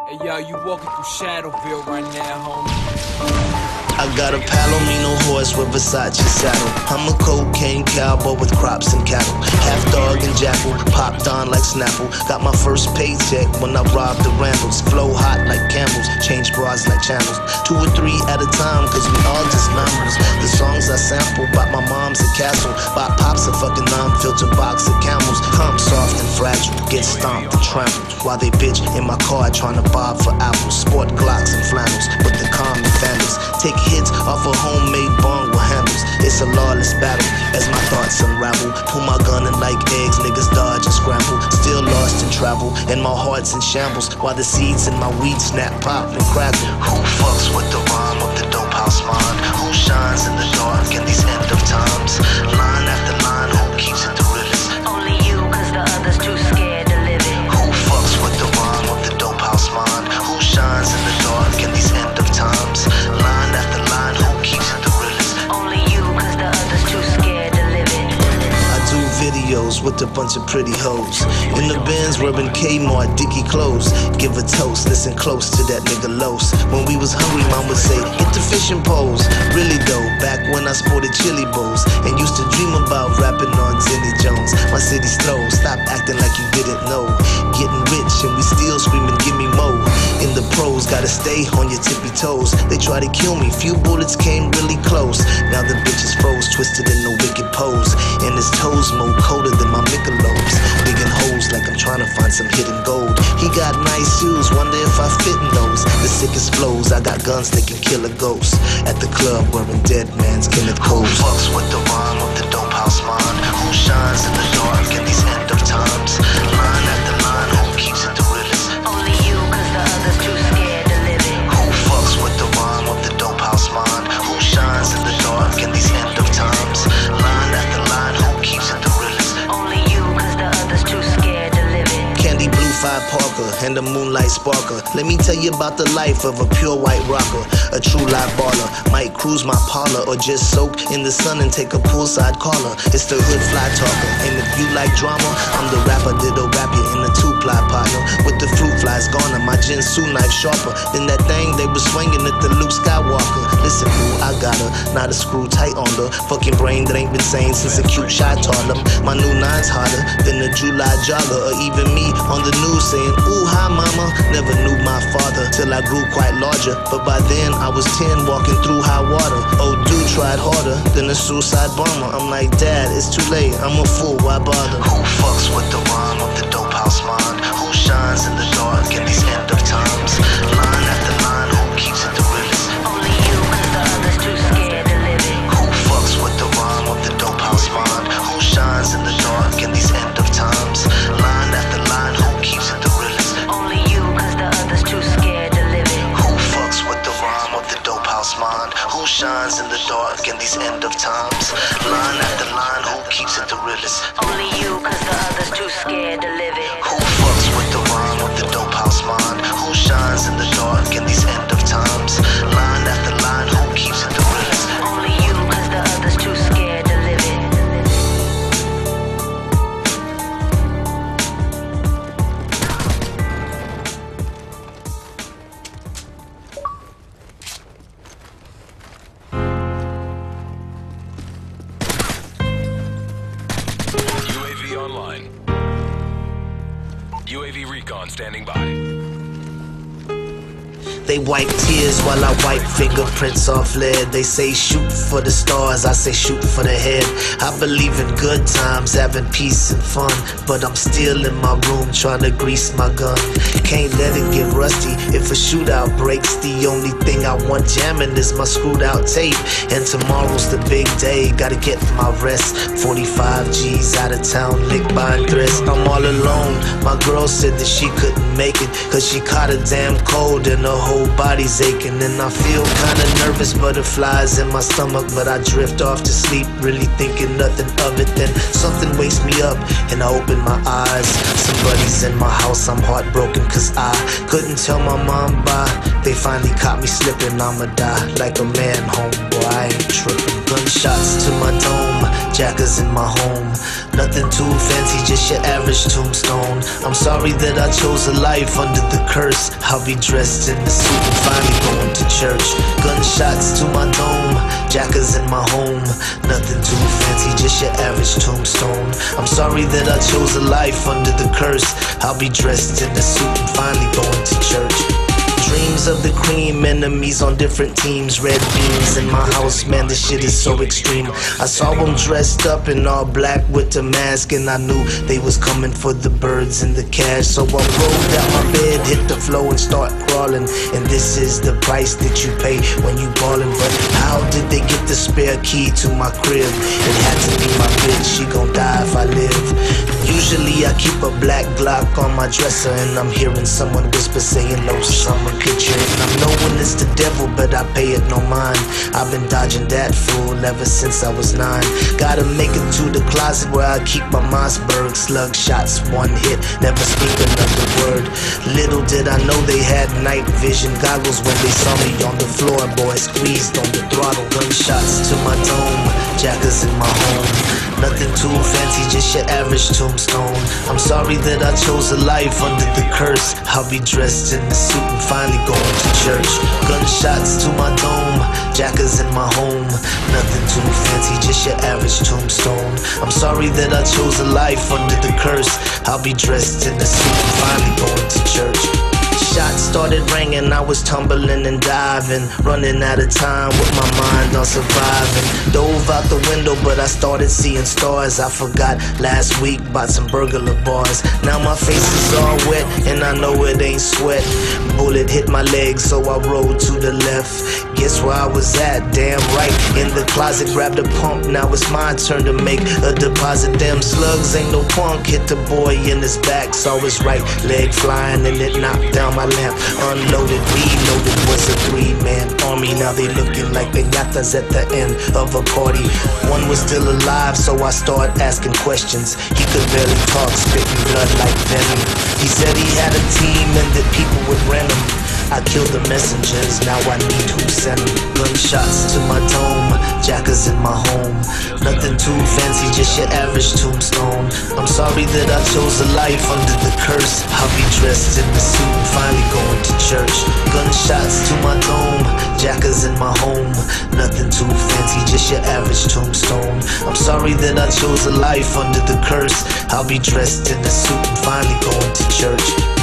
Hey yo, you walking through Shadowville right now, homie. I got a Palomino horse with Versace saddle. I'm a cocaine cowboy with crops and cattle. Half dog and jackal, popped on like Snapple. Got my first paycheck when I robbed the Randalls. Flow hot like camels, change bras like channels. 2 or 3 at a time, cause we all just mammals. The songs I sample, bought my mom's a castle. Bought pops a fucking non-filter box of camels. Come soft and fragile, get stomped and trampled. While they bitch in my car trying to bob for apples. Sport Glocks and flannels with the common vandals. Take hits off a homemade bong with handles. It's a lawless battle as my thoughts unravel. Pull my gun and like eggs, niggas dodge and scramble. Still lost in travel and my heart's in shambles. While the seeds in my weed snap, pop and crackle. Who fucks with the rhyme of the dope house mind? Who shines in the dark in these end of times? Line after line, who keeps it the realest? Only you, cause the others too scared to live it. Who fucks with the rhyme of the dope house mind? Who shines in the dark in these end of times? Line after line, who keeps it the realest? Only you, cause the others too scared to live it. I do videos with a bunch of pretty hoes. In the Benz, wearing Kmart, Dickie clothes. Give a toast, listen close to that nigga Los. When we was hungry, mom would say, get the fishing poles. Really though, back when I sported chili bowls and used to dream about rapping on Zinny Jones. My city's throw, stop acting like you didn't know. Getting rich and we still screaming, give me more. In the pros, gotta stay on your tippy toes. They try to kill me, few bullets came really close. Now the bitch is froze, twisted in a wicked pose. And his toes more colder than my Michelob's. Digging holes like I'm trying to find some hidden gold. He got nice shoes, wonder if I fit in those. The sickest flows, I got guns that can kill a ghost. At the club wearing dead man's Kenneth Coles. Who fucks with the rhyme of the dope house mind? Who shines in the dark in these end of times? Line after line, who keeps it the realest? Only you, cause the others too scared to live it. Who fucks with the rhyme of the dope house mind? Who shines in the dark in these end of times? Line after line, who keeps it the realest? Only you, cause the others too scared to live it. Candy blue 5 Parker and the moonlight sparker. Let me tell you about the life of a pure white rocker. A true live baller. Might cruise my parlor or just soak in the sun and take a poolside caller. It's the hood fly talker. And if you like drama, I'm the rapper that'll rap you in a 2-ply partner. With the fruit flies gone and my Jinsu knife sharper than that thing they was swinging at the Luke Skywalker. Listen, boo, I got her, not a screw tight on the fucking brain that ain't been sane since a cute shy taught them. My new 9's harder than a July jogger or even me on the news saying, ooh, hi mama. Never knew my father till I grew quite larger. But by then I was 10 walking through high water. Old dude tried harder than a suicide bomber. I'm like, dad, it's too late, I'm a fool, why bother? Who fucks with the rhyme of the dope house mind? Who shines in the dark in these end of times? Line after line, who keeps it the realest? Only you, cause the others too scared to live it. Who fucks with the rhyme of the dope house mind? Who shines in the dark in these end of times? Line after line, who keeps it the realest? Only you, cause the others too scared to live it. Who fucks with the rhyme of the dope house mind? Who shines in the dark in these end of times? Line after line, who keeps it the realest? Only you, cause the others too scared to live it. Who fucks with the rhyme of the dope house mind? Who shines in the dark in these end of times? Line after line, who keeps it the realest? Only you, cause the others too scared to live it. UAV online. UAV recon standing by. They wipe tears while I wipe fingerprints off lead. They say shoot for the stars, I say shoot for the head. I believe in good times, having peace and fun, but I'm still in my room trying to grease my gun. Can't let it get rusty if a shootout breaks. The only thing I want jamming is my screwed out tape. And tomorrow's the big day, gotta get my rest. 45 G's out of town, licked by a dress. I'm all alone, my girl said that she couldn't make it, cause she caught a damn cold and her whole body's aching. And I feel kinda nervous, butterflies in my stomach, but I drift off to sleep, really thinking nothing of it. Then something wakes me up and I open my eyes. Somebody's in my house, I'm heartbroken cause I couldn't tell my mom bye. They finally caught me slipping, I'ma die like a man, homeboy. I ain't tripping. Gunshots to my dome, jackers in my home. Nothing too fancy, just your average tombstone. I'm sorry that I chose a life under the curse. I'll be dressed in the suit and finally going to church. Gunshots to my dome, jackers in my home. Nothing too fancy, just your average tombstone. I'm sorry that I chose a life under the curse. I'll be dressed in the suit and finally going to church. Dreams of the cream, enemies on different teams. Red beams in my house, man, this shit is so extreme. I saw them dressed up in all black with the mask, and I knew they was coming for the birds and the cash. So I rolled out my bed, hit the floor and start crawling. And this is the price that you pay when you ballin'. But how did they get the spare key to my crib? It had to be my bitch, she gon' die if I live. Usually I keep a black Glock on my dresser, and I'm hearing someone whisper saying no summer picture. And I'm knowing it's the devil, but I pay it no mind. I've been dodging that fool ever since I was 9. Gotta make it to the closet where I keep my Mossberg. Slug shots, one hit, never speak another word. Little did I know they had night vision goggles when they saw me on the floor. Boy, squeezed on the throttle. Gunshots to my dome, jackers in my home. Nothing too fancy, just your average tombstone. I'm sorry that I chose a life under the curse. I'll be dressed in the suit and finally going to church. Gunshots to my dome, jackers in my home. Nothing too fancy, just your average tombstone. I'm sorry that I chose a life under the curse. I'll be dressed in the suit and finally going to church. Shots started ringing, I was tumbling and diving, running out of time with my mind on surviving. Dove out the window, but I started seeing stars. I forgot last week about some burglar bars. Now my face is all wet, and I know it ain't sweat. Bullet hit my leg, so I rolled to the left. Guess where I was at? Damn right, in the closet, grabbed a pump. Now it's my turn to make a deposit. Damn slugs ain't no punk. Hit the boy in his back, saw his right leg flying, and it knocked down my lamp. Unloaded, reloaded, was a 3-man army. Now they looking like piñatas at the end of a party. One was still alive, so I started asking questions. He could barely talk, spitting blood like venom. He said he had a team and that people would rent him. I killed the messengers, now I need who sent them. Gunshots to my dome, jackers in my home. Nothing too fancy, just your average tombstone. I'm sorry that I chose a life under the curse. I'll be dressed in the suit and finally going to church. Gunshots to my dome, jackers in my home. Nothing too fancy, just your average tombstone. I'm sorry that I chose a life under the curse. I'll be dressed in the suit and finally going to church.